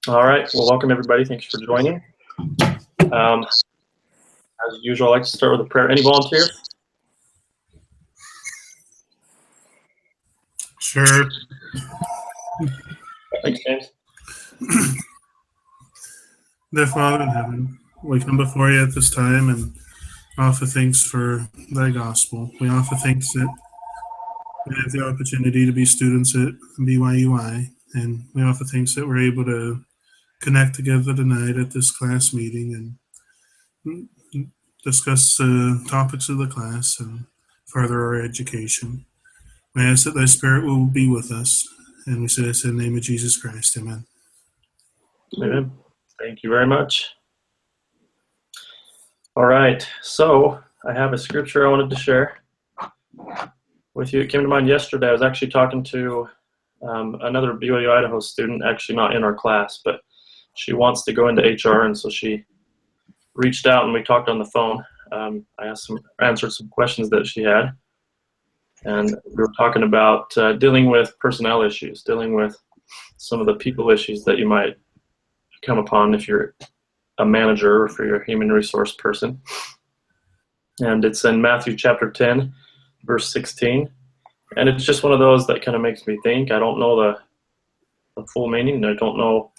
All right. Well, welcome everybody. Thanks for joining. As usual, I like to start with a prayer. Any volunteers? Sure. Thanks, James. Dear Father in heaven, we come before you at this time and offer thanks for thy gospel. We offer thanks that we have the opportunity to be students at BYUI, and we offer thanks that we're able to connect together tonight at this class meeting and discuss topics of the class and further our education. We ask that thy Spirit will be with us, and we say this in the name of Jesus Christ. Amen. Amen. Thank you very much. All right. So I have a scripture I wanted to share with you. It came to mind yesterday. I was actually talking to another BYU Idaho student, actually not in our class, but she wants to go into HR, and so she reached out and we talked on the phone. I answered some questions that she had, and we were talking about dealing with personnel issues, dealing with some of the people issues that you might come upon if you're a manager or if you're a human resource person. And it's in Matthew chapter 10, verse 16. And it's just one of those that kind of makes me think. I don't know the full meaning, and I don't know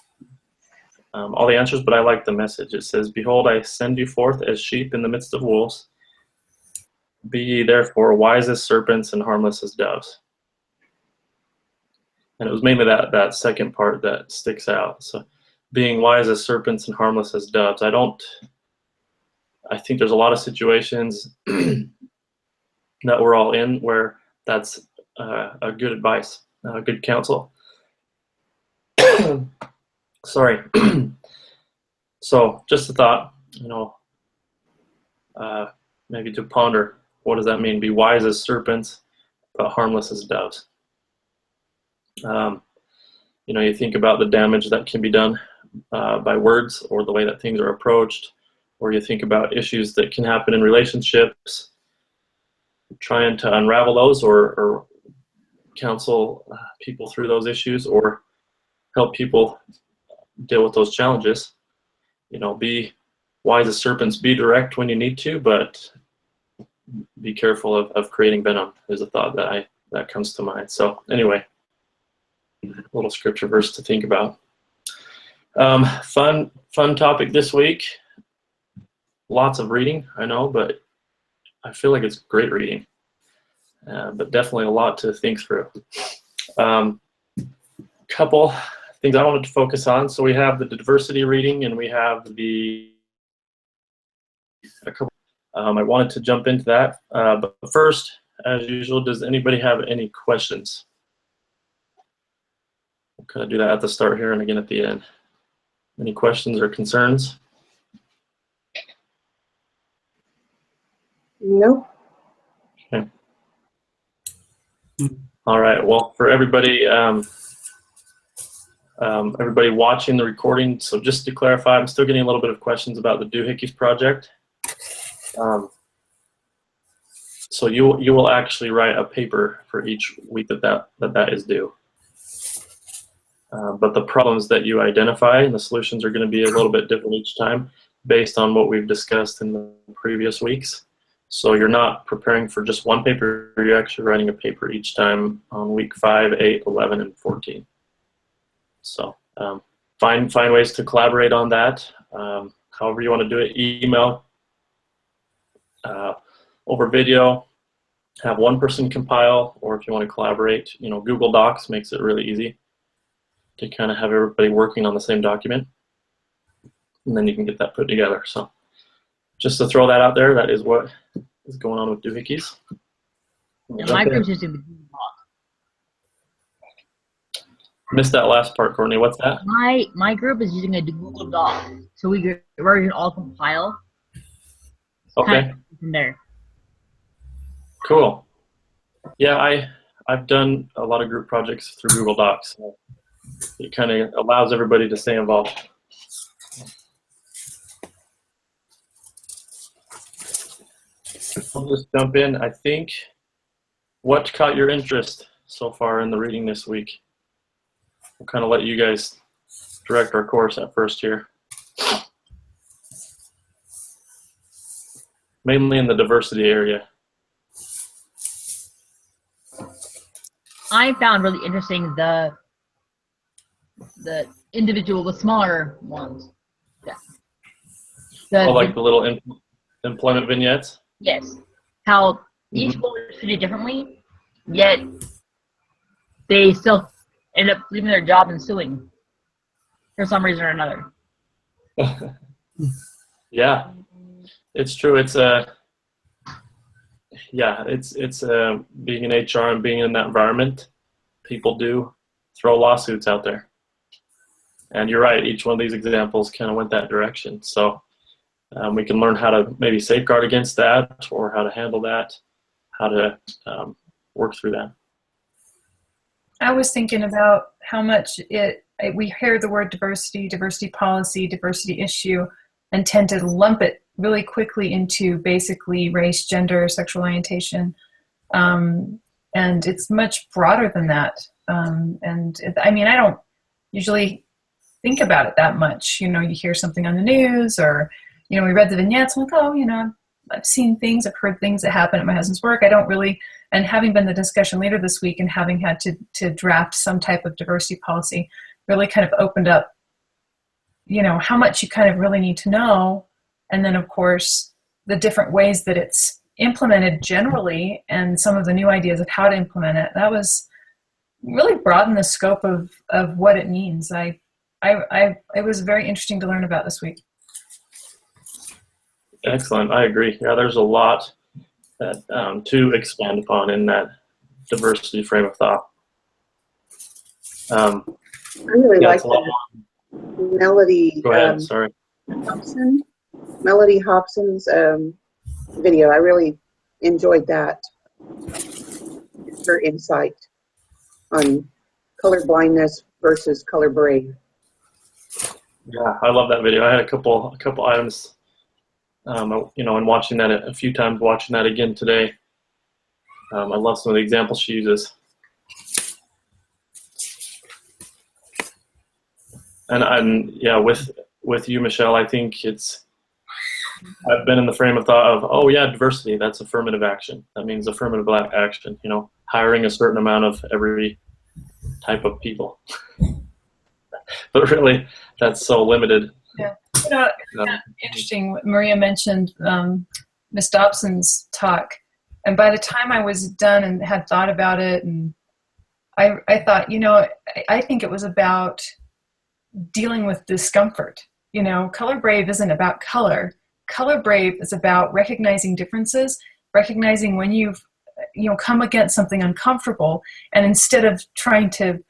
all the answers, but I like the message. It says, "Behold, I send you forth as sheep in the midst of wolves. Be ye therefore wise as serpents and harmless as doves." And it was mainly that second part that sticks out. So being wise as serpents and harmless as doves. I think there's a lot of situations that we're all in where that's a good advice, good counsel. Sorry. So just a thought, maybe to ponder, what does that mean? Be wise as serpents, but harmless as doves. You think about the damage that can be done by words or the way that things are approached, or you think about issues that can happen in relationships, trying to unravel those or counsel people through those issues or help people deal with those challenges. Be wise as serpents, be direct when you need to, but be careful of creating venom is a thought that comes to mind. So anyway, a little scripture verse to think about. Fun topic this week. Lots of reading, I know, but I feel like it's great reading, but definitely a lot to think through. Couple things I wanted to focus on. So we have the diversity reading, and we have I wanted to jump into that, but first, as usual, does anybody have any questions? We'll kind of do that at the start here and again at the end. Any questions or concerns? No. Okay. All right. Well, for everybody, everybody watching the recording, so just to clarify, I'm still getting a little bit of questions about the Doohickeys project. So you will actually write a paper for each week that is due. But the problems that you identify and the solutions are going to be a little bit different each time based on what we've discussed in the previous weeks. So you're not preparing for just one paper, you're actually writing a paper each time on week 5, 8, 11, and 14. So find ways to collaborate on that. However you want to do it, email, over video, have one person compile, or if you want to collaborate, Google Docs makes it really easy to kind of have everybody working on the same document, and then you can get that put together. So just to throw that out there, that is what is going on with Doohickeys. My group's using the Google Doc. Missed that last part, Courtney. What's that? My group is using a Google Doc, so we're going to all compile. Okay. From there. Cool. Yeah, I've done a lot of group projects through Google Docs. So it kind of allows everybody to stay involved. I'll just jump in. I think, what caught your interest so far in the reading this week? We'll kind of let you guys direct our course at first here. Mainly in the diversity area. I found really interesting the individual, the smaller ones. Yeah. Like the little employment vignettes? Yes. How each one is treated differently, yet they still end up leaving their job and suing for some reason or another. Yeah, it's true. It's being in HR and being in that environment, people do throw lawsuits out there. And you're right, each one of these examples kind of went that direction. So we can learn how to maybe safeguard against that, or how to handle that, how to work through that. I was thinking about how much we hear the word diversity, diversity policy, diversity issue, and tend to lump it really quickly into basically race, gender, sexual orientation. And it's much broader than that. I mean, I don't usually think about it that much. You know, you hear something on the news, or, you know, we read the vignettes, I'm like, oh, you know, I've seen things, I've heard things that happen at my husband's work. I don't really, and having been the discussion leader this week and having had to draft some type of diversity policy, really kind of opened up, you know, how much you kind of really need to know. And then, of course, the different ways that it's implemented generally, and some of the new ideas of how to implement it. That was really broadened the scope of what it means. It was very interesting to learn about this week. Excellent. I agree. Yeah, there's a lot that to expand upon in that diversity frame of thought. I really like the Melody. Go ahead. Sorry. Melody Hobson's video. I really enjoyed that. Her insight on color blindness versus color brave. Yeah, I love that video. I had a couple items. You know, and watching that a few times, watching that again today. I love some of the examples she uses. And yeah, with you, Michelle, I think I've been in the frame of thought of, oh yeah, diversity, that's affirmative action. That means affirmative action, you know, hiring a certain amount of every type of people. But really, that's so limited. Yeah. You know, it's interesting. Maria mentioned Miss Dobson's talk, and by the time I was done and had thought about it, and I thought, you know, I think it was about dealing with discomfort. You know, Color Brave isn't about color. Color Brave is about recognizing differences, recognizing when you've, you know, come against something uncomfortable, and instead of trying to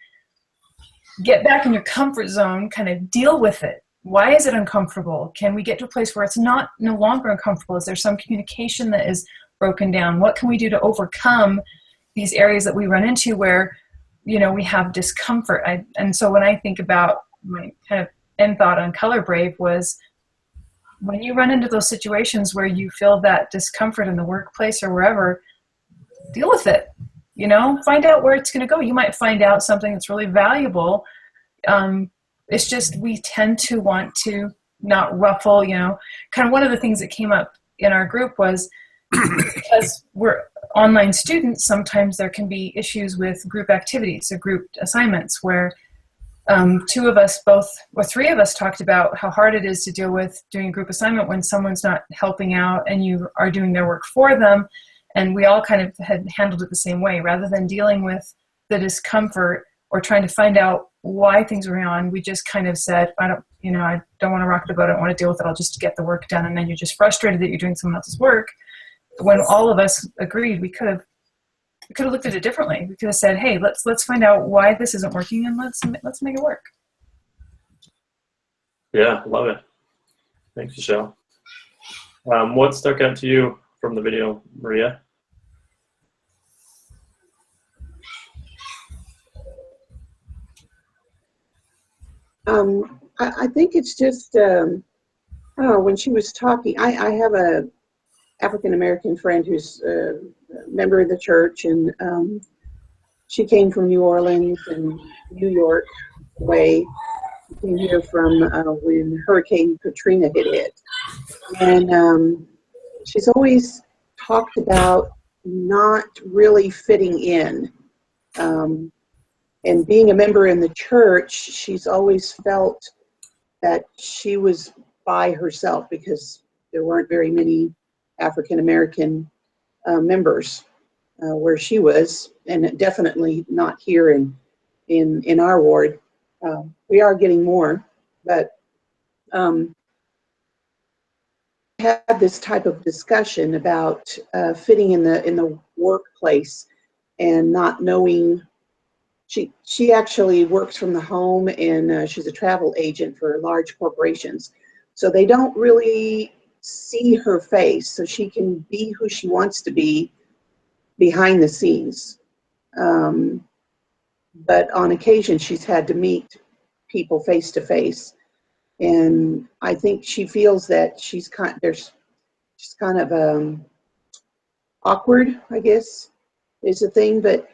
get back in your comfort zone, kind of deal with it. Why is it uncomfortable? Can we get to a place where it's no longer uncomfortable? Is there some communication that is broken down? What can we do to overcome these areas that we run into where, you know, we have discomfort? And so when I think about my kind of end thought on Color Brave was, when you run into those situations where you feel that discomfort in the workplace or wherever, deal with it. You know, find out where it's going to go. You might find out something that's really valuable. It's just we tend to want to not ruffle, you know. Kind of one of the things that came up in our group was, because we're online students, sometimes there can be issues with group activities or group assignments where three of us talked about how hard it is to deal with doing a group assignment when someone's not helping out and you are doing their work for them. And we all kind of had handled it the same way. Rather than dealing with the discomfort or trying to find out why things were going on, we just kind of said, I don't want to rock the boat. I don't want to deal with it. I'll just get the work done. And then you're just frustrated that you're doing someone else's work. When all of us agreed, we could have looked at it differently. We could have said, hey, let's find out why this isn't working, and let's make it work. Yeah, love it. Thanks, Michelle. What stuck out to you from the video, Maria? I think it's just, I don't know, when she was talking, I have a African-American friend who's a member of the church, and she came from New Orleans and New York way, came here from when Hurricane Katrina had hit. And she's always talked about not really fitting in. And being a member in the church, she's always felt that she was by herself because there weren't very many African American members where she was, and definitely not here in our ward. We are getting more, but had this type of discussion about fitting in the workplace and not knowing. She actually works from the home, and she's a travel agent for large corporations. So they don't really see her face, so she can be who she wants to be behind the scenes. But on occasion, she's had to meet people face to face. And I think she feels that she's kind of awkward, I guess, is the thing. But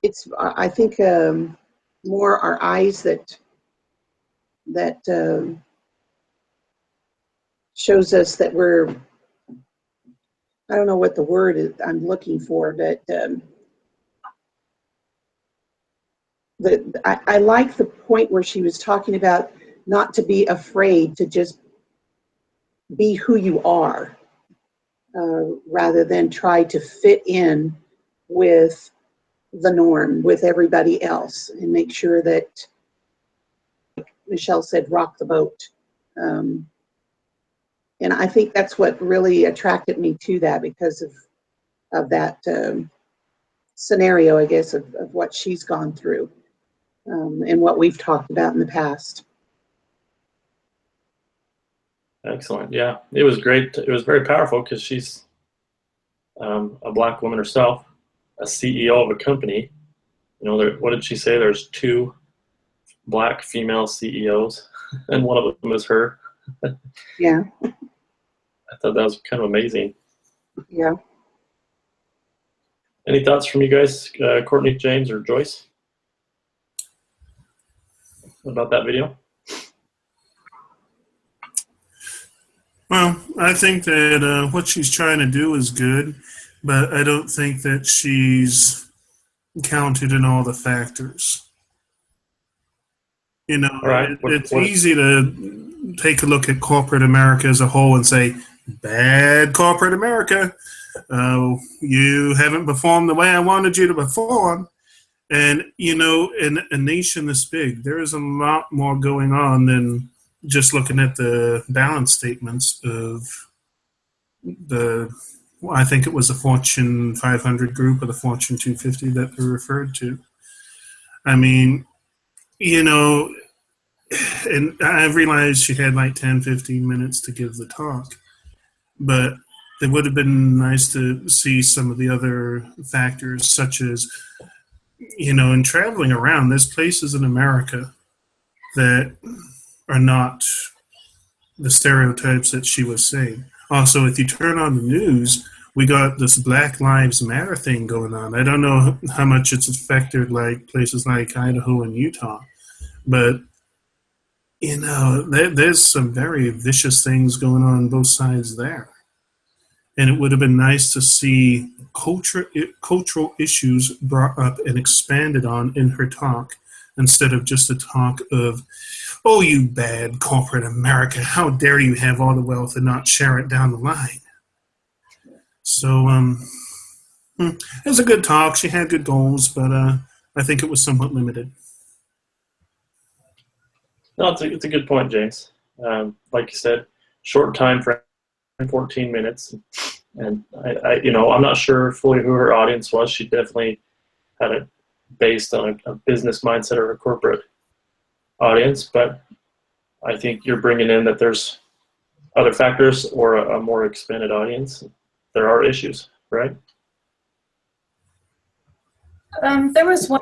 it's, I think, more our eyes that shows us that we're, I don't know what the word is I'm looking for, but I like the point where she was talking about not to be afraid to just be who you are, rather than try to fit in with the norm, with everybody else, and make sure that, like Michelle said, rock the boat. And I think that's what really attracted me to that, because of that scenario, I guess, of what she's gone through, and what we've talked about in the past. Excellent. Yeah, it was great. It was very powerful because she's a Black woman herself, a CEO of a company. You know, what did she say? There's 2 Black female CEOs, and one of them is her. Yeah. I thought that was kind of amazing. Yeah. Any thoughts from you guys, Courtney, James, or Joyce, about that video? Well, I think that what she's trying to do is good, but I don't think that she's counted in all the factors. You know, All right. it's easy to take a look at corporate America as a whole and say, bad corporate America. You haven't performed the way I wanted you to perform. And, you know, in a nation this big, there is a lot more going on than just looking at the balance statements of I think it was the Fortune 500 group or the Fortune 250 that they referred to. I mean, you know, and I realized she had like 10, 15 minutes to give the talk, but it would have been nice to see some of the other factors, such as, you know, in traveling around, there's places in America that are not the stereotypes that she was saying. Also, if you turn on the news, we got this Black Lives Matter thing going on. I don't know how much it's affected like places like Idaho and Utah, but you know, there's some very vicious things going on both sides there. And it would have been nice to see cultural issues brought up and expanded on in her talk, instead of just a talk of, oh, you bad corporate America, how dare you have all the wealth and not share it down the line. So it was a good talk. She had good goals, but I think it was somewhat limited. No, it's a good point, James. Like you said, short time frame, 14 minutes. And I you know, I'm not sure fully who her audience was. She definitely had it based on a business mindset or a corporate audience, but I think you're bringing in that there's other factors or a more expanded audience. There are issues, right? There was one.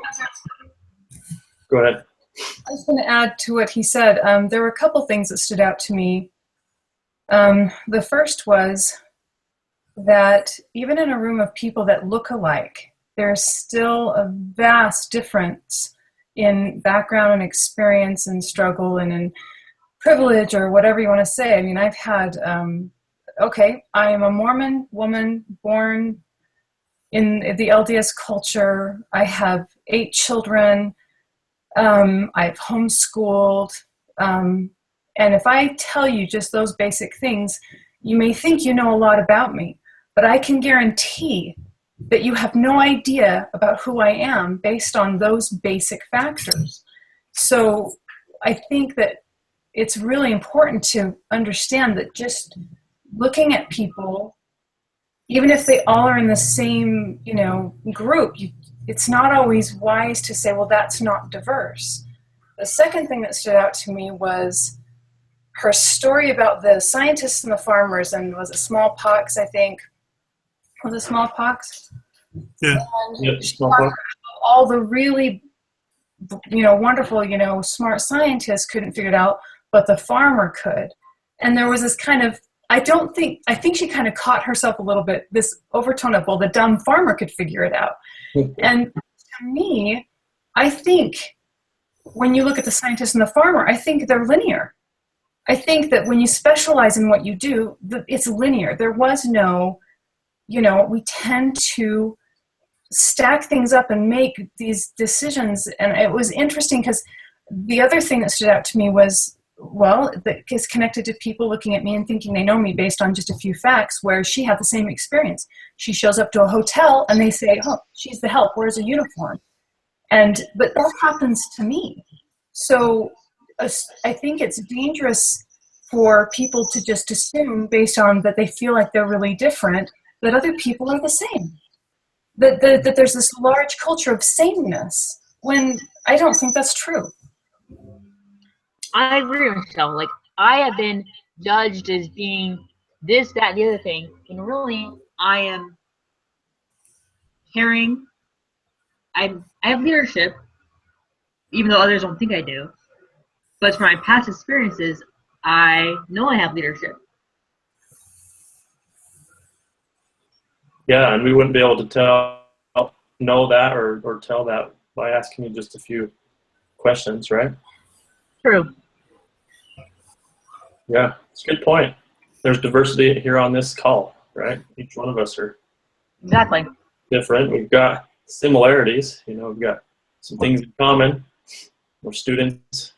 Go ahead. I was going to add to what he said. There were a couple things that stood out to me. The first was that even in a room of people that look alike, there's still a vast difference in background and experience and struggle and in privilege or whatever you want to say. I mean, I've had, okay, I am a Mormon woman born in the LDS culture. I have 8 children. I've homeschooled. And if I tell you just those basic things, you may think you know a lot about me, but I can guarantee that you have no idea about who I am based on those basic factors. So I think that it's really important to understand that just looking at people, even if they all are in the same, group, it's not always wise to say, well, that's not diverse. The second thing that stood out to me was her story about the scientists and the farmers, and was it smallpox, I think? Was it smallpox? Yeah. Yeah, smallpox. All the really, wonderful, smart scientists couldn't figure it out, but the farmer could. And there was this kind of, I think she kind of caught herself a little bit, this overtone of, well, the dumb farmer could figure it out. And to me, I think when you look at the scientist and the farmer, I think they're linear. I think that when you specialize in what you do, it's linear. There was no, we tend to stack things up and make these decisions. And it was interesting because the other thing that stood out to me was, well, that is connected to people looking at me and thinking they know me based on just a few facts, where she had the same experience. She shows up to a hotel and they say, oh, she's the help, where's a uniform? But that happens to me. So I think it's dangerous for people to just assume, based on that they feel like they're really different, that other people are the same. That there's this large culture of sameness, when I don't think that's true. I agree with Michelle. Like, I have been judged as being this, that, the other thing, and really, I am caring. I have leadership, even though others don't think I do. But from my past experiences, I know I have leadership. Yeah, and we wouldn't be able to know that or tell that by asking you just a few questions, right? True. Yeah, it's a good point. There's diversity here on this call, right? Each one of us are Exactly. different. We've got similarities, we've got some things in common. We're students,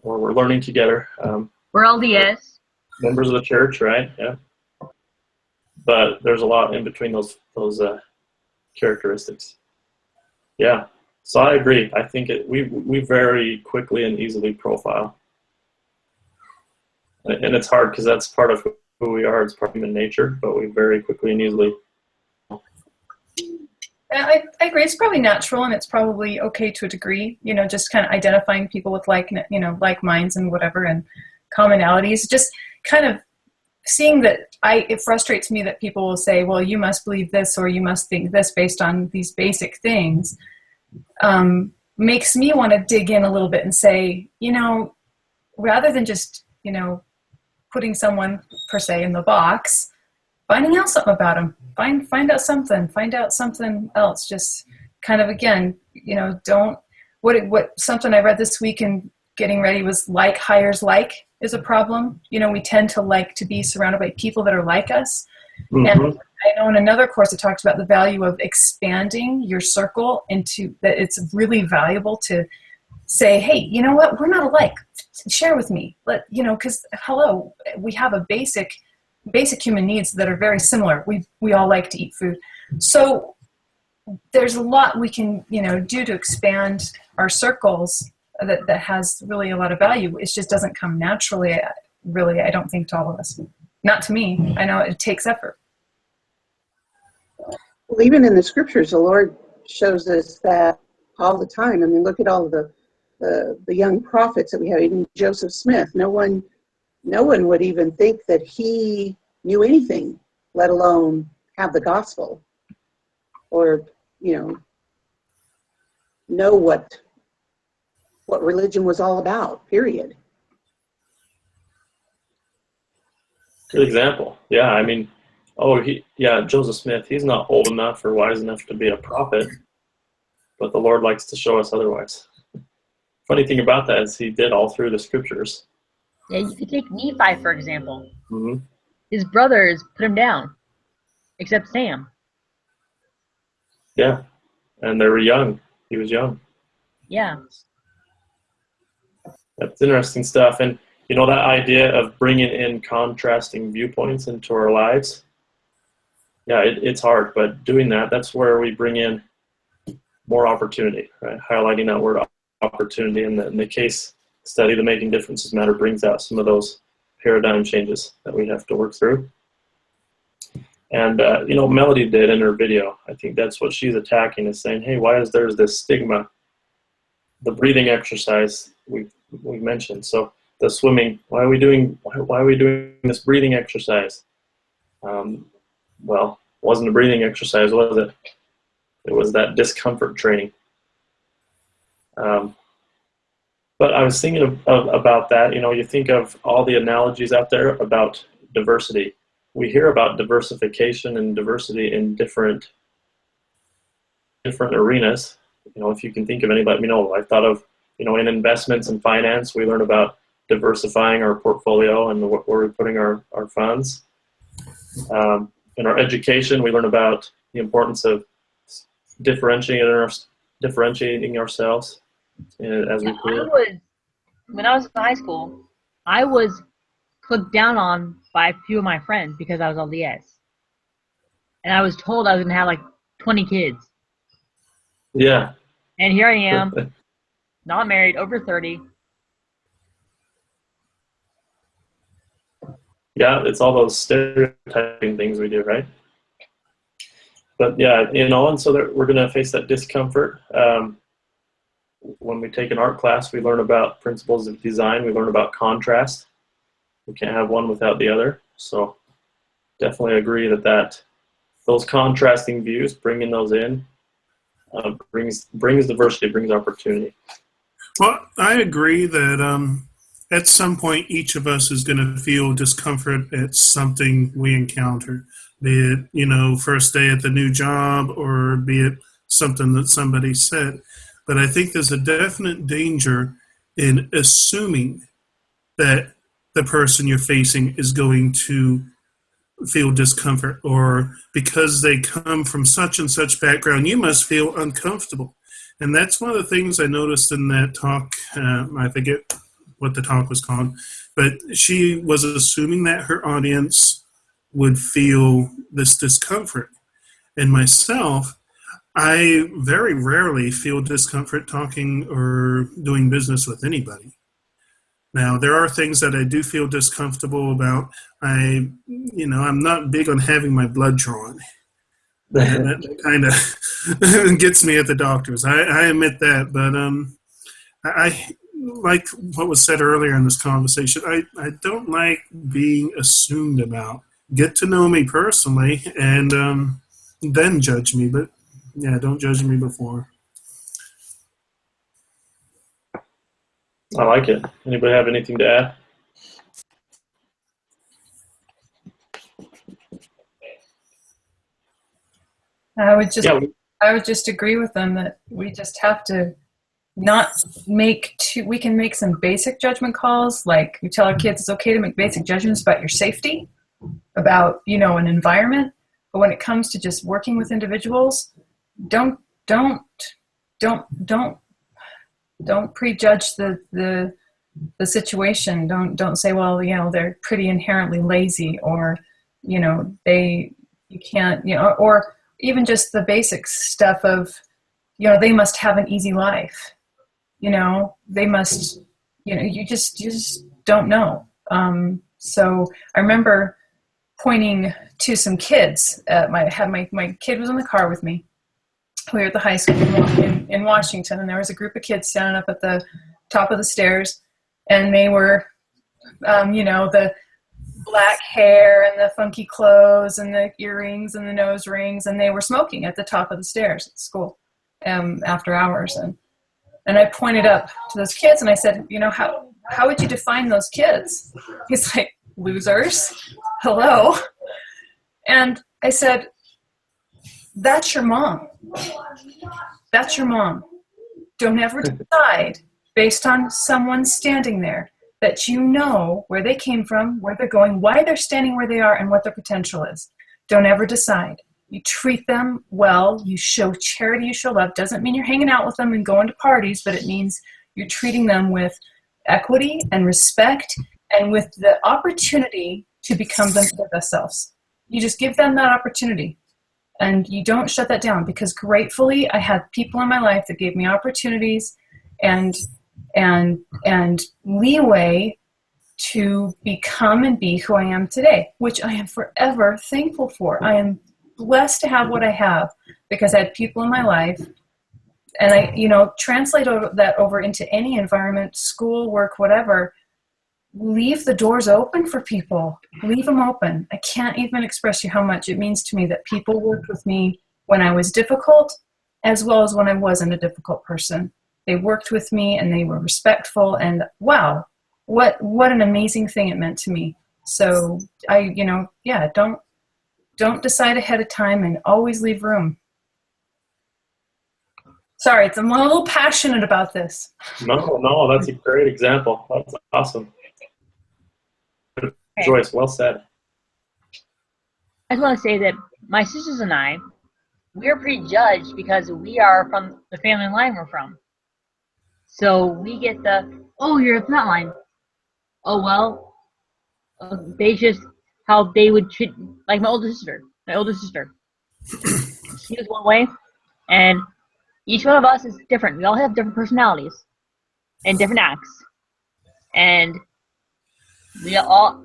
or we're learning together. We're LDS. Members of the church, right? Yeah. But there's a lot in between those characteristics. Yeah. So I agree. I think we very quickly and easily profile. And it's hard because that's part of who we are. It's part of human nature, but we very quickly and easily. I agree. It's probably natural, and it's probably okay to a degree, just kind of identifying people with like minds and whatever, and commonalities. Just kind of seeing that it frustrates me that people will say, well, you must believe this or you must think this based on these basic things. Makes me want to dig in a little bit and say, rather than just, putting someone per se in the box, finding out something about them, find out something else. Just kind of, again, something I read this week and getting ready was like hires like is a problem. We tend to like to be surrounded by people that are like us. Mm-hmm. And I know in another course it talks about the value of expanding your circle into that. It's really valuable to say, hey, you know what? We're not alike. Share with me. Because hello, we have a basic human needs that are very similar. We all like to eat food. So there's a lot we can, do to expand our circles that has really a lot of value. It just doesn't come naturally, really, I don't think, to all of us. Not to me. I know it takes effort. Well, even in the scriptures, the Lord shows us that all the time. I mean, look at all of the young prophets that we have, even Joseph Smith. No one would even think that he knew anything, let alone have the gospel or, know what religion was all about, period. Good example. Yeah, I mean, Joseph Smith, he's not old enough or wise enough to be a prophet, but the Lord likes to show us otherwise. Funny thing about that is he did all through the scriptures. Yeah, you could take Nephi, for example. Hmm. His brothers put him down, except Sam. Yeah, and they were young. He was young. Yeah. That's interesting stuff. And, you know, that idea of bringing in contrasting viewpoints into our lives, yeah, it's hard, but doing that, that's where we bring in more opportunity, right? Highlighting that word opportunity in the case study, the Making Differences Matter brings out some of those paradigm changes that we have to work through. And, you know, Melody did in her video. I think that's what she's attacking, is saying, hey, why is there's this stigma? The breathing exercise we mentioned. So the swimming, why are we doing this breathing exercise? Well, it wasn't a breathing exercise, was it? It was that discomfort training. But I was thinking about that. You know, you think of all the analogies out there about diversity. We hear about diversification and diversity in different arenas. You know, if you can think of any, let me know. I thought of, you know, in investments and finance, we learn about diversifying our portfolio and where we're putting our funds. In our education, we learn about the importance of differentiating ourselves as we grow. When I was in high school, I was looked down on by a few of my friends because I was LDS. And I was told I was going to have like 20 kids. Yeah. And here I am, not married, over 30. Yeah, it's all those stereotyping things we do, right? But yeah, you know, and so we're going to face that discomfort. When we take an art class, we learn about principles of design. We learn about contrast. We can't have one without the other. So definitely agree that those contrasting views, bringing those in, brings diversity, brings opportunity. Well, I agree that at some point each of us is going to feel discomfort at something we encounter, be it, you know, first day at the new job or be it something that somebody said. But I think there's a definite danger in assuming that the person you're facing is going to feel discomfort, or because they come from such and such background, you must feel uncomfortable. And that's one of the things I noticed in that talk. I forget what the talk was called, but she was assuming that her audience would feel this discomfort. And myself, I very rarely feel discomfort talking or doing business with anybody. Now, there are things that I do feel discomfortable about. I'm not big on having my blood drawn. That kind of gets me at the doctors. I admit that, but I like what was said earlier in this conversation. I don't like being assumed about. Get to know me personally, and then judge me. But yeah, don't judge me before. I like it. Anybody have anything to add? I would just agree with them that we just have to not we can make some basic judgment calls. Like we tell our kids it's okay to make basic judgments about your safety, about, you know, an environment. But when it comes to just working with individuals, don't prejudge the situation. Don't say, well, you know, they're pretty inherently lazy, or, you know, you can't, you know, or even just the basic stuff of, you know, they must have an easy life. You know, they must, you know, you just don't know. So I remember pointing to some kids. My kid was in the car with me. We were at the high school in Washington, and there was a group of kids standing up at the top of the stairs, and they were, you know, the black hair and the funky clothes and the earrings and the nose rings, and they were smoking at the top of the stairs at school after hours. And I pointed up to those kids, and I said, you know, how would you define those kids? He's like, losers. Hello. And I said, that's your mom. That's your mom. Don't ever decide based on someone standing there that you know where they came from, where they're going, why they're standing where they are, and what their potential is. Don't ever decide. You treat them well. You show charity. You show love. Doesn't mean you're hanging out with them and going to parties, but it means you're treating them with equity and respect and with the opportunity to become their best selves. You just give them that opportunity. And you don't shut that down, because gratefully I had people in my life that gave me opportunities and leeway to become and be who I am today, which I am forever thankful for. I am blessed to have what I have because I had people in my life, and I, translate that over into any environment, school, work, whatever. Leave the doors open for people. Leave them open. I can't even express to you how much it means to me that people worked with me when I was difficult as well as when I wasn't a difficult person. They worked with me and they were respectful, and wow, what an amazing thing it meant to me. So don't decide ahead of time and always leave room. Sorry, I'm a little passionate about this. No, that's a great example. That's awesome. Joyce, well said. I just want to say that my sisters and I, we're prejudged because we are from the family line we're from. So we get oh, you're from that line. Oh, well, they just, how they would treat, like my older sister. She was one way, and each one of us is different. We all have different personalities and different acts. And we all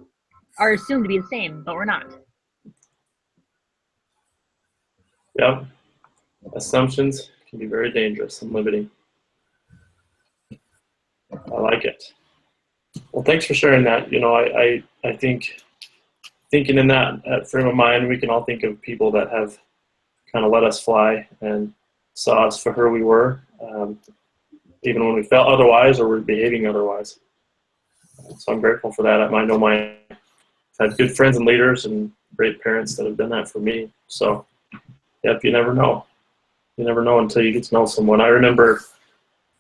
are assumed to be the same, but we're not. Yep. Assumptions can be very dangerous and limiting. I like it. Well, thanks for sharing that. I think thinking in that frame of mind, we can all think of people that have kind of let us fly and saw us for who we were, even when we felt otherwise or were behaving otherwise. So I'm grateful for that. I know I've had good friends and leaders and great parents that have done that for me. So, yep, you never know. You never know until you get to know someone. I remember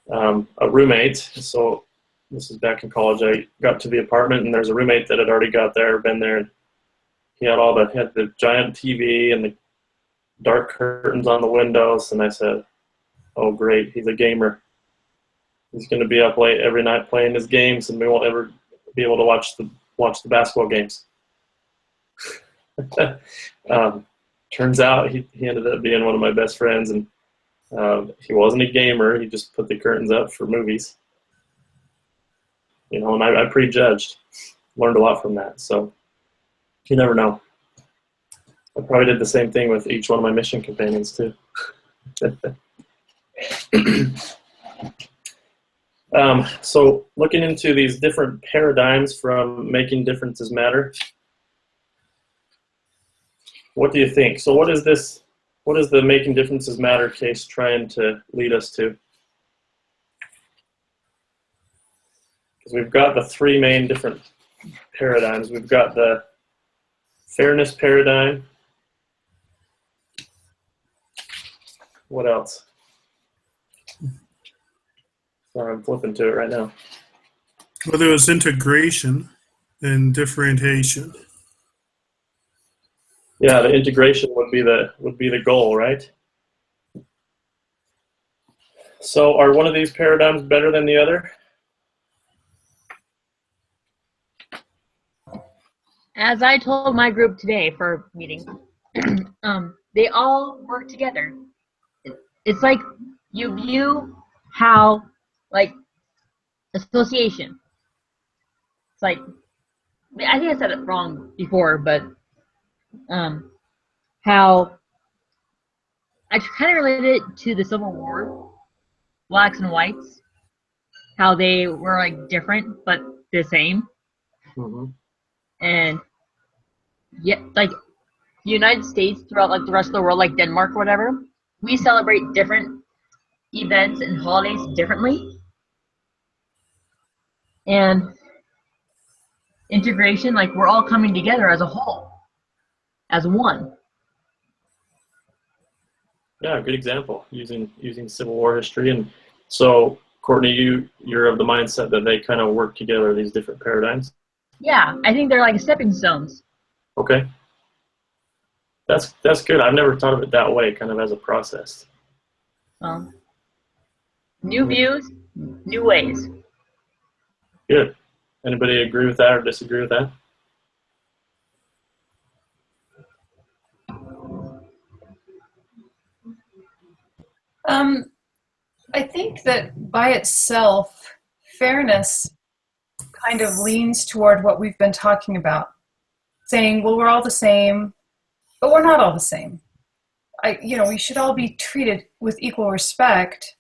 a roommate. So this is back in college. I got to the apartment, and there's a roommate that had already been there. And he had the giant TV and the dark curtains on the windows. And I said, "Oh, great, he's a gamer. He's going to be up late every night playing his games, and we won't ever be able to watch the basketball games." Turns out he ended up being one of my best friends, and he wasn't a gamer. He just put the curtains up for movies. And I prejudged. Learned a lot from that. So you never know. I probably did the same thing with each one of my mission companions too. So looking into these different paradigms from making differences matter, what do you think? So what is the making differences matter case trying to lead us to? Because we've got the three main different paradigms. We've got the fairness paradigm. What else? Sorry, I'm flipping to it right now. Well, there was integration and differentiation. Yeah, the integration would be the goal, right? So are one of these paradigms better than the other? As I told my group today for a meeting, they all work together. It's like you view how, like, association. It's like, I think I said it wrong before, but how I kind of related it to the Civil War, blacks and whites, how they were like different but the same. Mm-hmm. And yet, like, the United States throughout like the rest of the world, like Denmark or whatever, we celebrate different events and holidays differently. And integration, like, we're all coming together as a whole, as one. Yeah, good example using Civil War history. And so, Courtney, you're of the mindset that they kind of work together, these different paradigms. Yeah, I think they're like stepping stones. Okay, that's good. I've never thought of it that way, kind of as a process. New views, new ways. Good. Anybody agree with that or disagree with that? I think that by itself, fairness kind of leans toward what we've been talking about, saying, well, we're all the same, but we're not all the same. We should all be treated with equal respect,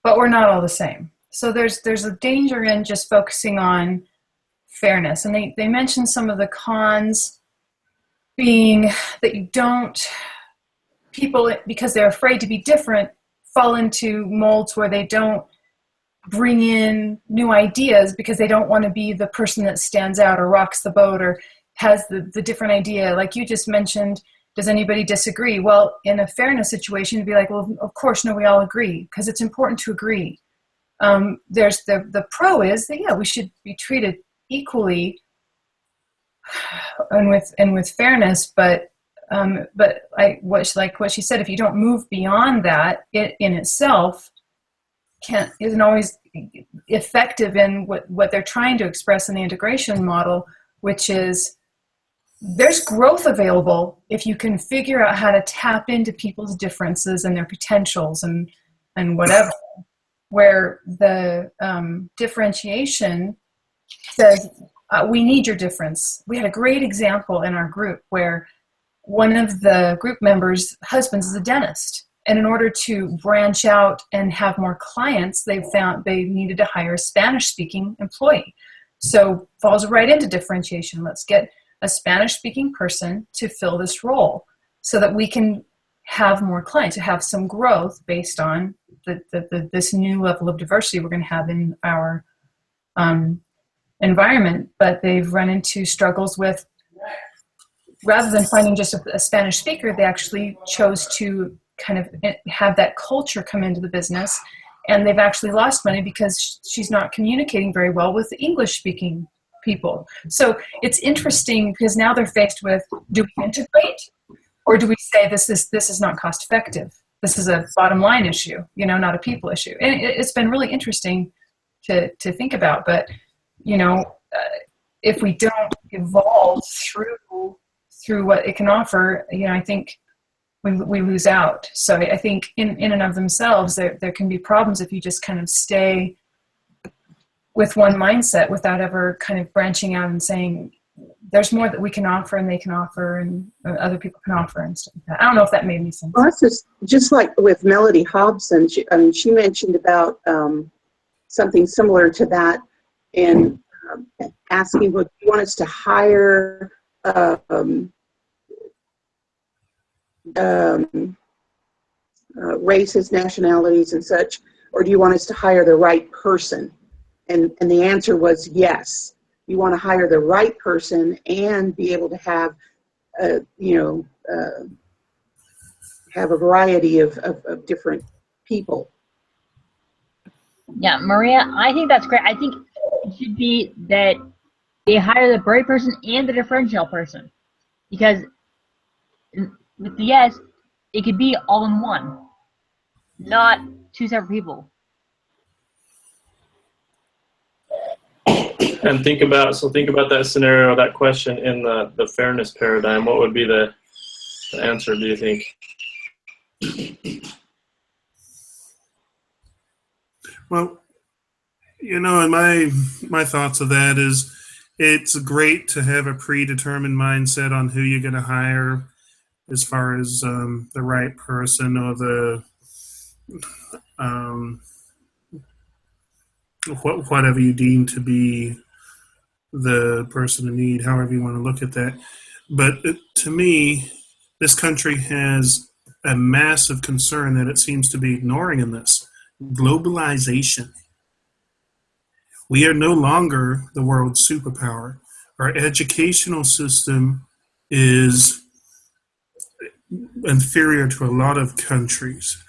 but we're not all the same. So there's a danger in just focusing on fairness. And they mentioned some of the cons being that people, because they're afraid to be different, fall into molds where they don't bring in new ideas because they don't want to be the person that stands out or rocks the boat or has the different idea. Like you just mentioned, does anybody disagree? Well, in a fairness situation, it'd be like, well, of course, no, we all agree, because it's important to agree. There's the pro is that, yeah, we should be treated equally and with fairness, but what she said, if you don't move beyond that, it in itself isn't always effective in what they're trying to express in the integration model, which is there's growth available if you can figure out how to tap into people's differences and their potentials and whatever, where the differentiation says, we need your difference. We had a great example in our group where one of the group members' husbands is a dentist. And in order to branch out and have more clients, they found they needed to hire a Spanish-speaking employee. So falls right into differentiation. Let's get a Spanish-speaking person to fill this role so that we can have more clients, to have some growth based on this new level of diversity we're going to have in our environment. But they've run into struggles with, rather than finding just a Spanish speaker, they actually chose to kind of have that culture come into the business, and they've actually lost money because she's not communicating very well with the English-speaking people. So it's interesting because now they're faced with, do we integrate, or do we say this is not cost effective? This is a bottom line issue, not a people issue. And it's been really interesting to think about. But if we don't evolve through what it can offer, I think we lose out. So I think in and of themselves, there can be problems if you just kind of stay with one mindset without ever kind of branching out and saying, there's more that we can offer and they can offer and other people can offer and stuff like that. I don't know if that made any sense. Well, that's just like with Melody Hobson. She mentioned about something similar to that, and asking, would you want us to hire races, nationalities, and such, or do you want us to hire the right person? And the answer was yes. You want to hire the right person and be able to have, have a variety of different people. Yeah, Maria, I think that's great. I think it should be that they hire the right person and the differential person, because with the yes, it could be all in one, not two separate people. And think about that scenario, that question in the fairness paradigm. What would be the answer, do you think? Well, and my thoughts of that is, it's great to have a predetermined mindset on who you're going to hire as far as the right person or the whatever you deem to be the person in need, however you want to look at that. But to me, this country has a massive concern that it seems to be ignoring in this: globalization. We are no longer the world's superpower. Our educational system is inferior to a lot of countries.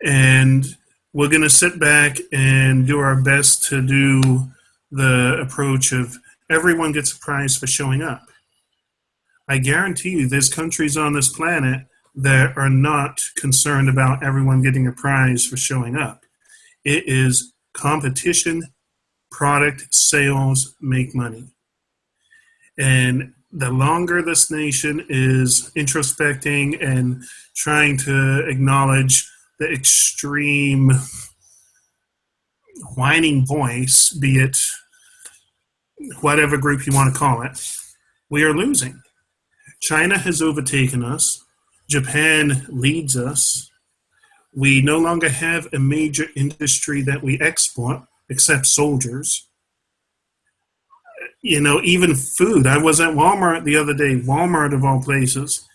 And we're going to sit back and do our best to do the approach of everyone gets a prize for showing up. I guarantee you there's countries on this planet that are not concerned about everyone getting a prize for showing up. It is competition, product, sales, make money. And the longer this nation is introspecting and trying to acknowledge the extreme whining voice, be it whatever group you want to call it, we are losing. China has overtaken us. Japan leads us. We no longer have a major industry that we export, except soldiers. You know, even food. I was at Walmart the other day, Walmart of all places,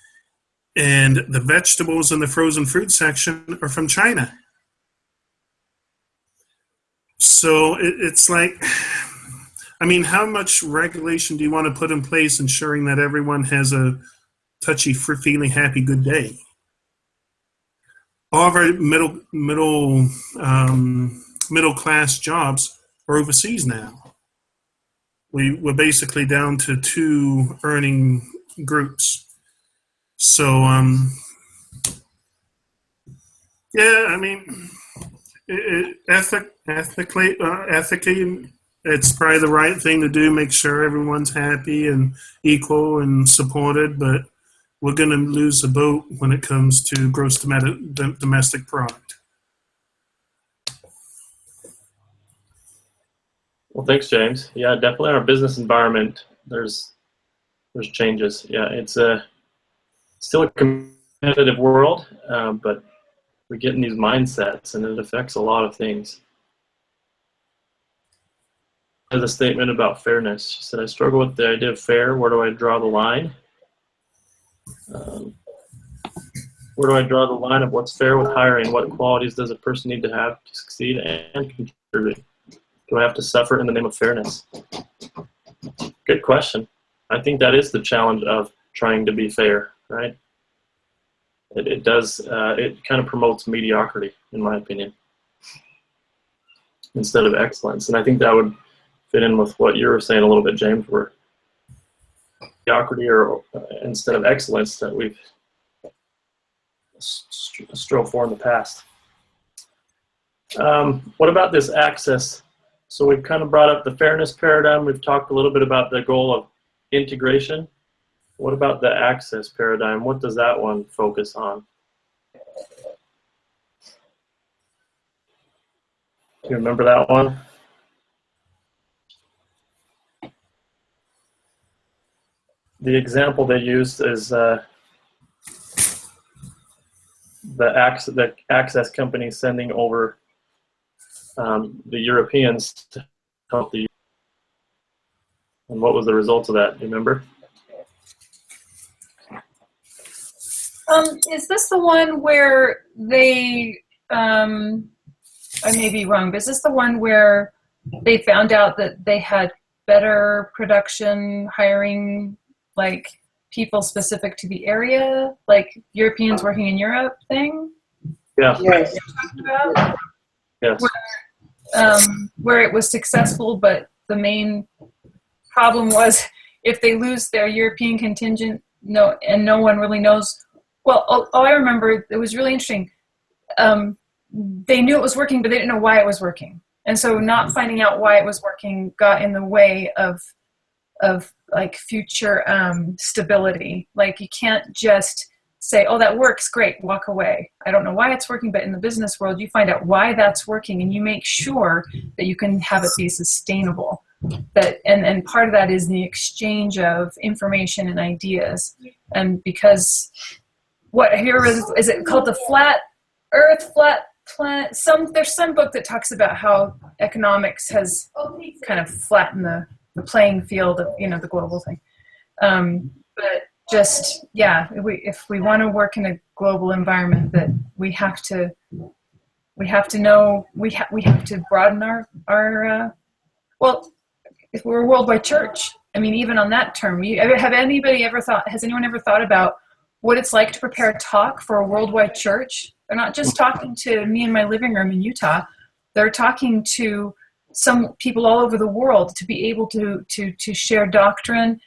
and the vegetables in the frozen fruit section are from China. So it's like, I mean, how much regulation do you want to put in place ensuring that everyone has a touchy-feely, happy, good day? All of our middle class jobs are overseas now. We're basically down to 2 earning groups. So, yeah, I mean, ethically, it's probably the right thing to do, make sure everyone's happy and equal and supported, but we're going to lose the boat when it comes to gross domestic product. Well, thanks, James. Yeah, definitely our business environment, there's changes. Yeah, it's still a competitive world, but we get in these mindsets and it affects a lot of things. There's a statement about fairness. She said, I struggle with the idea of fair. Where do I draw the line? Where do I draw the line of what's fair with hiring? What qualities does a person need to have to succeed and contribute? Do I have to suffer in the name of fairness? Good question. I think that is the challenge of trying to be fair, right? It does, it kind of promotes mediocrity, in my opinion, instead of excellence. And I think that would fit in with what you were saying a little bit, James, where mediocrity or instead of excellence that we've strove for in the past. What about this access? So we've kind of brought up the fairness paradigm. We've talked a little bit about the goal of integration. What about the access paradigm? What does that one focus on? Do you remember that one? The example they used is the access company sending over the Europeans to help the. And what was the result of that? Do you remember? Is this the one where they, I may be wrong, but is this the one where they found out that they had better production hiring, like people specific to the area, like Europeans working in Europe thing? Yeah. Yes. Yes. Where it was successful, but the main problem was if they lose their European contingent, no one really knows. Well, I remember it was really interesting. They knew it was working, but they didn't know why it was working. And so not finding out why it was working got in the way of like future stability. Like you can't just say, oh, that works, great, walk away. I don't know why it's working, but in the business world, you find out why that's working and you make sure that you can have it be sustainable. And part of that is the exchange of information and ideas. And because is it called the flat earth, flat planet? There's some book that talks about how economics has kind of flattened the playing field of, the global thing. But just, yeah, if we want to work in a global environment, that we have to know, we have to broaden our well, if we're a worldwide church, I mean, even on that term, has anyone ever thought about what it's like to prepare a talk for a worldwide church. They're not just talking to me in my living room in Utah. They're talking to some people all over the world to be able to share doctrine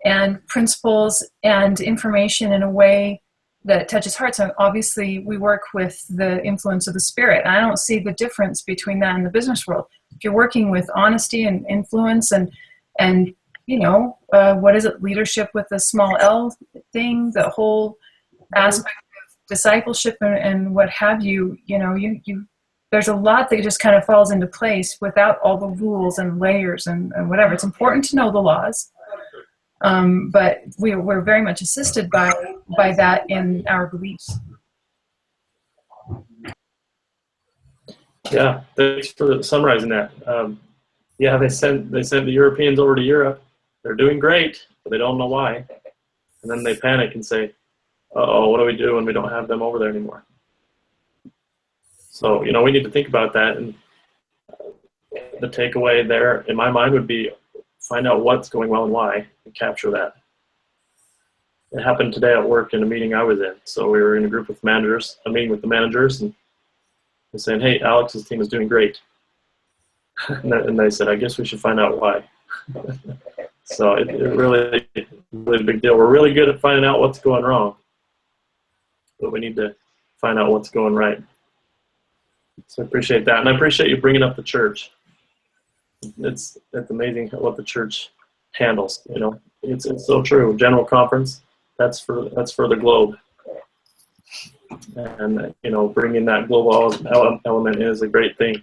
and principles and information in a way that touches hearts. And obviously, we work with the influence of the Spirit. I don't see the difference between that and the business world. If you're working with honesty and influence and what is it, leadership with a small L thing, the whole aspect of discipleship and what have you, you there's a lot that just kind of falls into place without all the rules and layers and whatever. It's important to know the laws. But we're very much assisted by that in our beliefs. Yeah, thanks for summarizing that. Yeah, they sent the Europeans over to Europe. They're doing great, but they don't know why. And then they panic and say, "Uh-oh, what do we do when we don't have them over there anymore?" So, we need to think about that. And the takeaway there, in my mind, would be find out what's going well and why, and capture that. It happened today at work in a meeting I was in. So we were in a group with managers, a meeting with the managers, and they're saying, "Hey, Alex's team is doing great." And they said, "I guess we should find out why." So it really a big deal. We're really good at finding out what's going wrong, but we need to find out what's going right. So I appreciate that. And I appreciate you bringing up the church. It's amazing what the church handles. It's so true. General conference, that's for the globe, and bringing that global element is a great thing.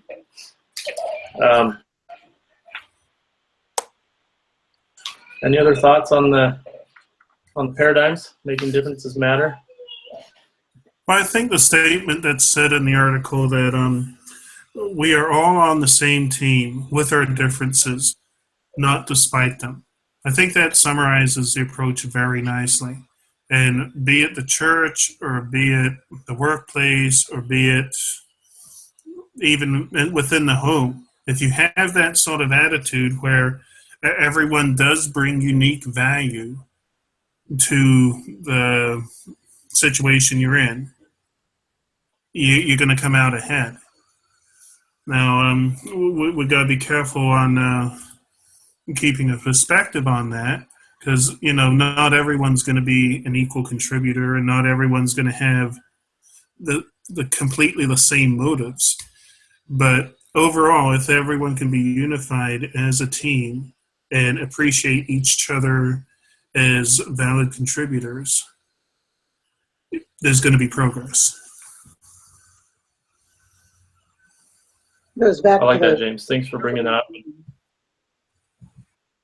Any other thoughts on the paradigms, making differences matter? Well, I think the statement that's said in the article that we are all on the same team with our differences, not despite them. I think that summarizes the approach very nicely. And be it the church, or be it the workplace, or be it even within the home, if you have that sort of attitude where everyone does bring unique value to the situation you're in, you're going to come out ahead. Now, we got to be careful on keeping a perspective on that, because not everyone's going to be an equal contributor, and not everyone's going to have the completely the same motives. But overall, if everyone can be unified as a team and appreciate each other as valid contributors, there's going to be progress. Goes back I like to that, James. Thanks for bringing that up.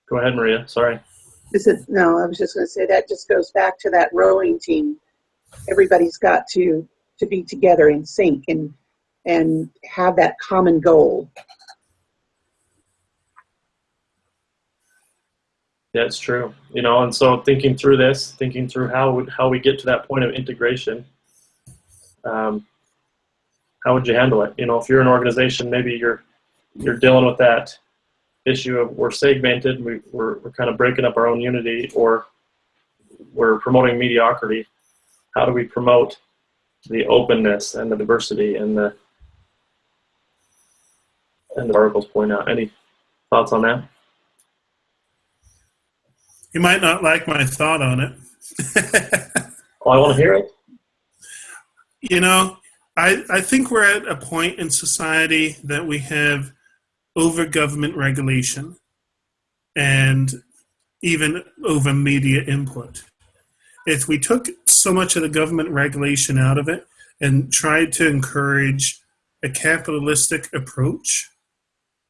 Go ahead, Maria. Sorry. No, I was just going to say that just goes back to that rowing team. Everybody's got to be together in sync and have that common goal. Yeah, it's true. And so thinking through how we get to that point of integration, how would you handle it? If you're an organization, maybe you're dealing with that issue of we're segmented, we're kind of breaking up our own unity, or we're promoting mediocrity. How do we promote the openness and the diversity and the articles point out? Any thoughts on that? You might not like my thought on it. Oh, I want to hear it. I think we're at a point in society that we have over government regulation and even over media input. If we took so much of the government regulation out of it and tried to encourage a capitalistic approach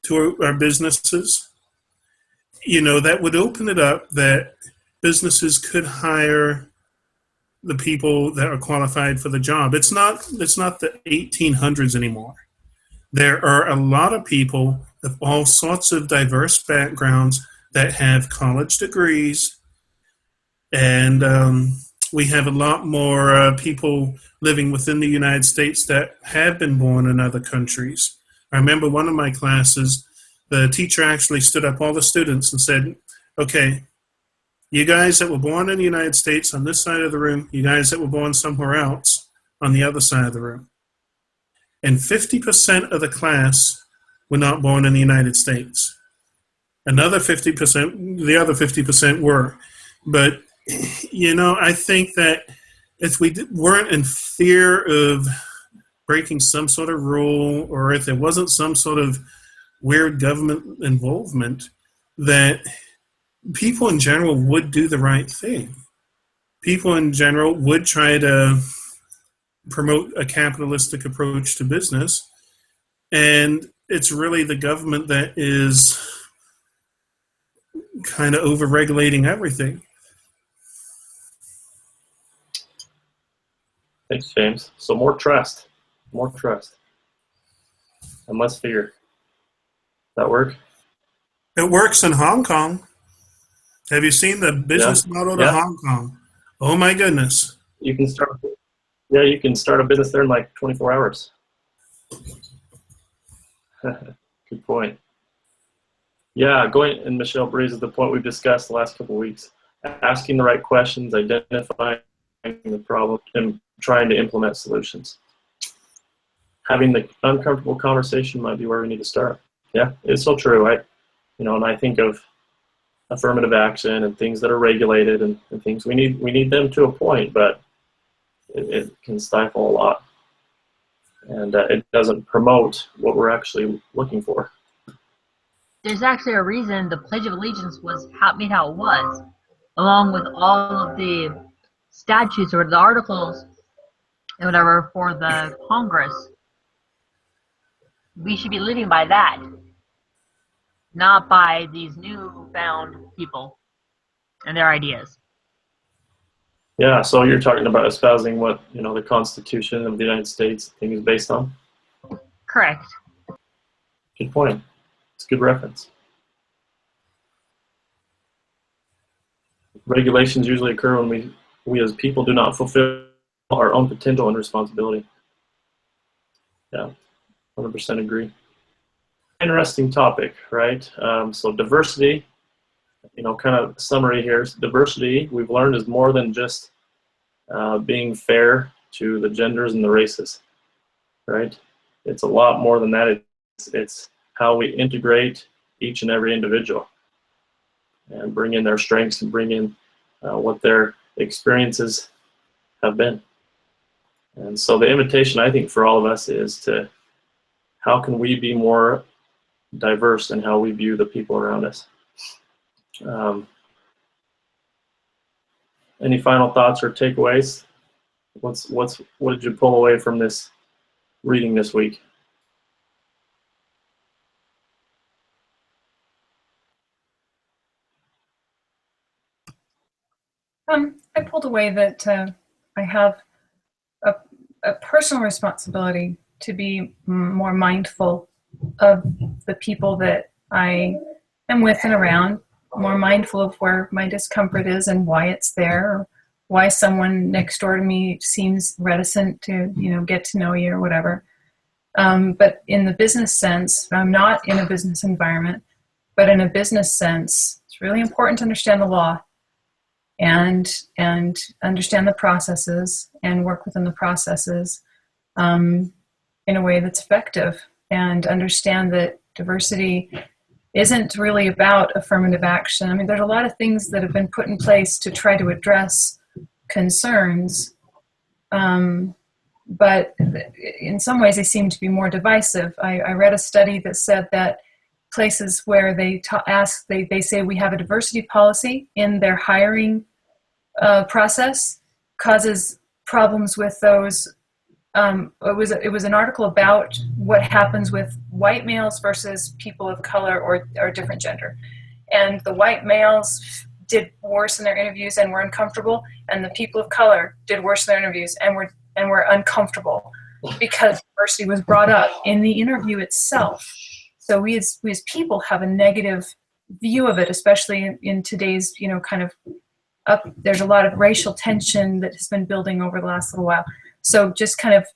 to our businesses, that would open it up that businesses could hire the people that are qualified for the job. It's not the 1800s anymore. There are a lot of people of all sorts of diverse backgrounds that have college degrees, and we have a lot more people living within the United States that have been born in other countries. I remember one of my classes, the teacher actually stood up all the students and said, "Okay, You guys that were born in the United States on this side of the room, you guys that were born somewhere else on the other side of the room. And 50% of the class were not born in the United States. Another 50%, the other 50% were. But, I think that if we weren't in fear of breaking some sort of rule, or if there wasn't some sort of weird government involvement, that people in general would do the right thing. People in general would try to promote a capitalistic approach to business. And it's really the government that is kind of over-regulating everything. Thanks, James. So more trust, and less fear. That work? It works in Hong Kong. Have you seen the business model to Hong Kong? Oh my goodness. You can start a business there in like 24 hours. Good point. Yeah, and Michelle raises the point we've discussed the last couple of weeks. Asking the right questions, identifying the problem, and trying to implement solutions. Having the uncomfortable conversation might be where we need to start. Yeah, it's so true. And I think of affirmative action and things that are regulated and things we need them to a point, but it can stifle a lot, and it doesn't promote what we're actually looking for. There's actually a reason the Pledge of Allegiance was made how it was, along with all of the statutes or the articles and whatever for the Congress. We should be living by that, not by these newfound people and their ideas. Yeah, so you're talking about espousing what the Constitution of the United States thing is based on? Correct. Good point. It's a good reference. Regulations usually occur when we as people do not fulfill our own potential and responsibility. Yeah, 100% agree. Interesting topic, right? So diversity, kind of summary here. Diversity, we've learned, is more than just being fair to the genders and the races, right? It's a lot more than that. It's how we integrate each and every individual and bring in their strengths and bring in what their experiences have been. And so the invitation, I think, for all of us is to how can we be more diverse in how we view the people around us. Any final thoughts or takeaways? What did you pull away from this reading this week? I pulled away that I have a personal responsibility to be more mindful of the people that I am with and around, more mindful of where my discomfort is and why it's there, or why someone next door to me seems reticent to, get to know you or whatever. But in the business sense, I'm not in a business environment, but in a business sense, it's really important to understand the law and understand the processes and work within the processes in a way that's effective, and understand that diversity isn't really about affirmative action. I mean, there's a lot of things that have been put in place to try to address concerns, but in some ways they seem to be more divisive. I read a study that said that places where they say we have a diversity policy in their hiring process causes problems with those. It was an article about what happens with white males versus people of color or different gender, and the white males did worse in their interviews and were uncomfortable, and the people of color did worse in their interviews and were uncomfortable because diversity was brought up in the interview itself. So we as people have a negative view of it, especially in today's, kind of there's a lot of racial tension that has been building over the last little while. So just kind of,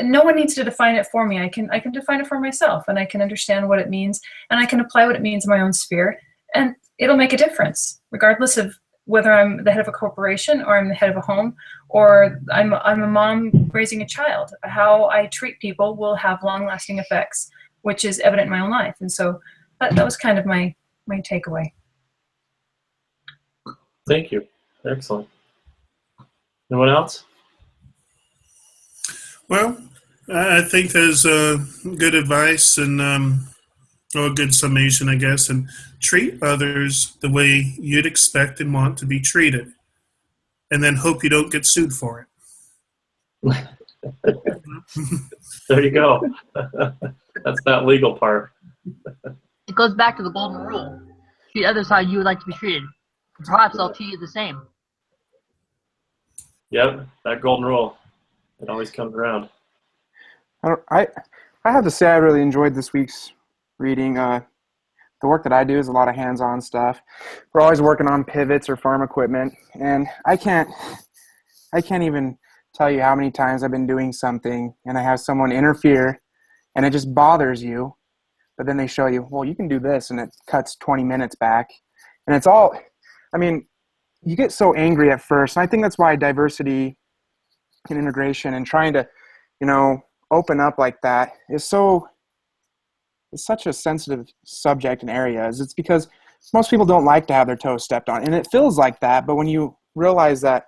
no one needs to define it for me. I can define it for myself, and I can understand what it means, and I can apply what it means in my own sphere. And it'll make a difference, regardless of whether I'm the head of a corporation or I'm the head of a home or I'm a mom raising a child. How I treat people will have long-lasting effects, which is evident in my own life. And so that was kind of my takeaway. Thank you. Excellent. Anyone else? Well, I think there's good advice and a good summation, I guess, and treat others the way you'd expect and want to be treated, and then hope you don't get sued for it. There you go. That's that legal part. It goes back to the golden rule. Treat others how you would like to be treated. Perhaps they'll treat you the same. Yep, that golden rule. It always comes around. I have to say I really enjoyed this week's reading. The work that I do is a lot of hands-on stuff. We're always working on pivots or farm equipment, and I can't even tell you how many times I've been doing something and I have someone interfere and it just bothers you, but then they show you, well, you can do this, and it cuts 20 minutes back. And it's all, I mean, you get so angry at first. And I think that's why diversity and integration and trying to, open up like that is such a sensitive subject and area. It's because most people don't like to have their toes stepped on. And it feels like that, but when you realize that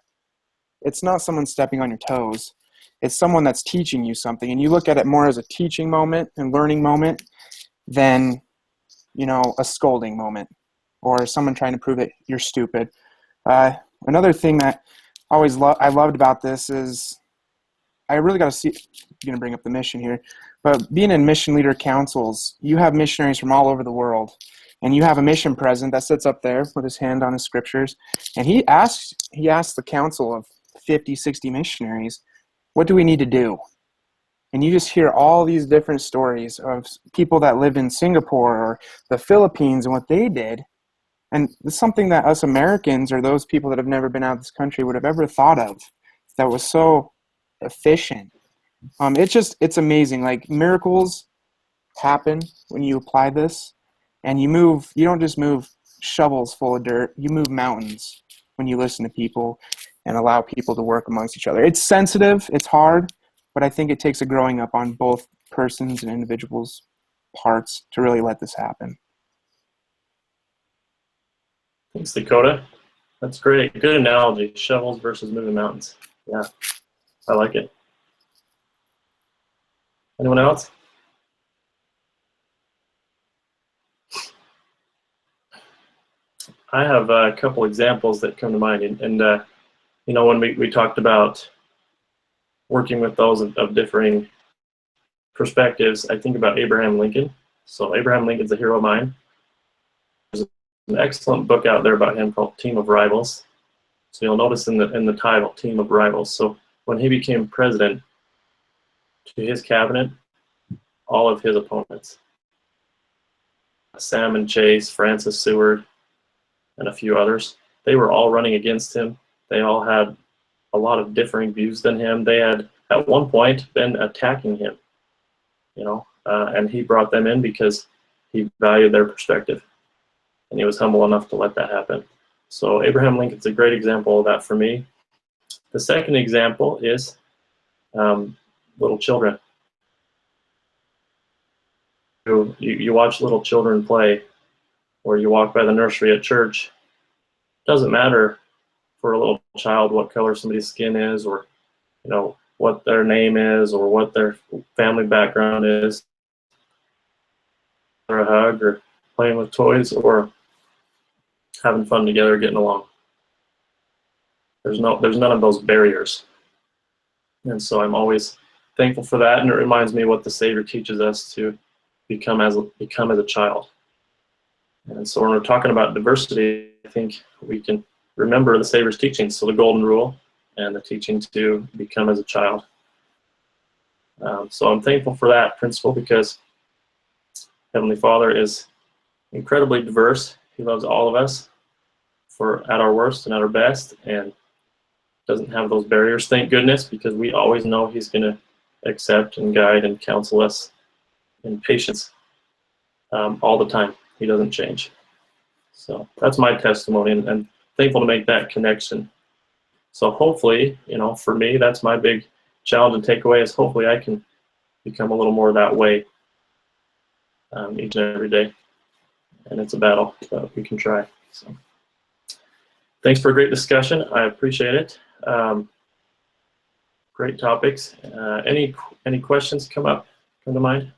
it's not someone stepping on your toes, it's someone that's teaching you something, and you look at it more as a teaching moment and learning moment than, a scolding moment or someone trying to prove that you're stupid. Another thing that I loved about this is I really got to see, I'm going to bring up the mission here, but being in mission leader councils, you have missionaries from all over the world, and you have a mission president that sits up there with his hand on his scriptures, and he asks the council of 50, 60 missionaries, what do we need to do? And you just hear all these different stories of people that lived in Singapore or the Philippines and what they did. And it's something that us Americans or those people that have never been out of this country would have ever thought of that was so efficient. It's amazing. Like, miracles happen when you apply this, and you don't just move shovels full of dirt, you move mountains when you listen to people and allow people to work amongst each other. It's sensitive, it's hard, but I think it takes a growing up on both persons and individuals' parts to really let this happen. Thanks, Dakota. That's great. Good analogy. Shovels versus moving mountains. Yeah, I like it. Anyone else? I have a couple examples that come to mind. And when we talked about working with those of differing perspectives, I think about Abraham Lincoln. So Abraham Lincoln's a hero of mine. There's an excellent book out there about him called Team of Rivals. So you'll notice in the title, Team of Rivals. So when he became president, to his cabinet, all of his opponents, Salmon Chase, Francis Seward, and a few others, they were all running against him. They all had a lot of differing views than him. They had at one point been attacking him, and he brought them in because he valued their perspective, and he was humble enough to let that happen. So Abraham Lincoln's a great example of that for me. The second example is little children. You watch little children play, or you walk by the nursery at church. It doesn't matter for a little child what color somebody's skin is, or what their name is, or what their family background is, or a hug, or playing with toys, or having fun together, getting along. There's none of those barriers. And so I'm always thankful for that, and it reminds me what the Savior teaches us to become as a child. And so when we're talking about diversity, I think we can remember the Savior's teachings, so the golden rule and the teaching to become as a child. So I'm thankful for that principle, because Heavenly Father is incredibly diverse. He loves all of us at our worst and at our best, and doesn't have those barriers, thank goodness, because we always know He's going to accept and guide and counsel us in patience all the time. He doesn't change. So that's my testimony, and thankful to make that connection. So hopefully, for me, that's my big challenge and takeaway is hopefully I can become a little more that way each and every day. And it's a battle, but we can try. So thanks for a great discussion. I appreciate it. Great topics. Any questions come to mind?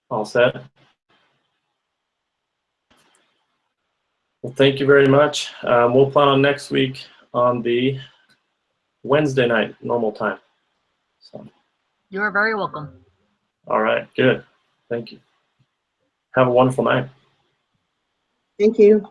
All set. Well, thank you very much. We'll plan on next week on the Wednesday night, normal time. So. You are very welcome. All right, good. Thank you. Have a wonderful night. Thank you.